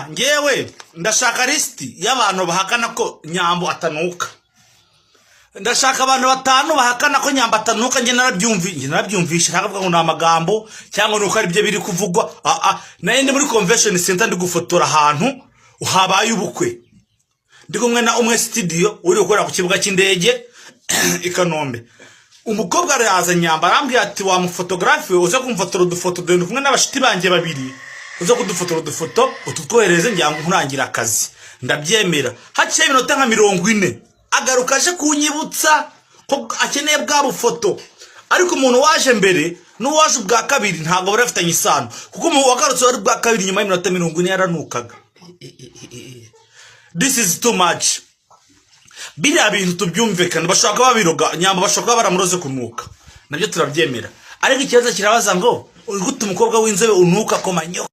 ngewe ndashaka listi y'abantu bahakana ko Nyambo atanuka. Ndashaka abantu 5 bahakana ko Nyambo atanuka. Nge narabyumvishe nakavuga ngo namagambo cyangwa nuko ari byo biri kuvugwa. Nayende muri convention center ndi gufotora ahantu uhabaye ubukwe. Ndi kumwe na umwe studio uri gukora ku kibuga cy'indege I Kanombe. Umukobwa araza Nyambo arambwiye ati wa mufotographe uza kumfotora udufoto dende kumwe n'abashiti banje babiri. Uza kudufotora udufoto ututwohereze njyango nkurangira akazi. Ndabyemera. Haciye iminota nka 40 agaruka aje kunyibutsa ko akeneye bwa bufoto. Ariko umuntu waje mbere n'uwaje ubwa kabiri ntago barafitanye isano kuko umuntu wagarutse wari bwa kabiri nyuma y'iminota 40 yaranukaga. This is too much. Biriya bintu tubyumvikana bashaka babiroga Nyambo bashaka baramuroze kunuka. Nabyo turabyemera. Ariko ikibazo kirabaza ngo uri gute umukobwa w'inzobe unuka ko manyo